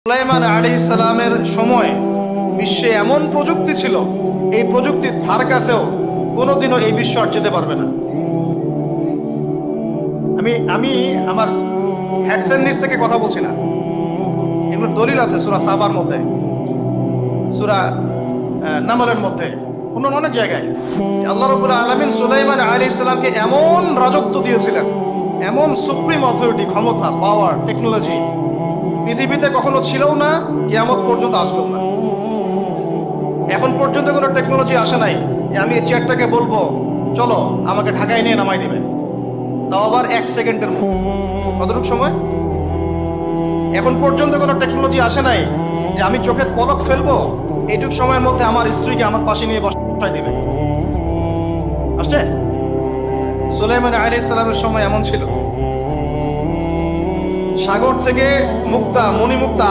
সুলাইমান আলাইহিস সালামের সময় বিশ্বে এমন প্রযুক্তি ছিল, এই প্রযুক্তির ধার কাছেও কোনোদিনও এই বিশ্ব আর যেতে পারবে না। আমি আমার হেডসেট নিচ থেকে কথা বলছি না, এগুলো দলিল আছে সূরা সাবার মধ্যে, সূরা নামলের মধ্যে, অন্য অনেক জায়গায় আল্লাহ রাব্বুল আলামিন সুলাইমান আলাইহিস সালামকে এমন রাজত্ব দিয়েছিলেন, এমন সুপ্রিম অথরিটি, ক্ষমতা, পাওয়ার, টেকনোলজি পৃথিবীতে কখনো ছিলও না, কিয়ামত পর্যন্ত আসবেও না। এখন পর্যন্ত কোনো টেকনোলজি আসে নাই যে আমি এই চেয়ারটাকে বলবো চলো আমাকে ঢাকায় নিয়ে নামাই দিবে, তাও আবার 1 সেকেন্ডের মধ্যে। কতটুকু সময়? এখন পর্যন্ত কোনো টেকনোলজি আসে নাই যে আমি চোখের পলক ফেলবো এইটুক সময়ের মধ্যে আমার স্ত্রীকে আমার পাশে নিয়ে বসাই দিবে। আসছে? সুলাইমান আলাইহিস সালামের সময় এমন ছিল, সাগর থেকে মুক্তা, মণিমুক্তা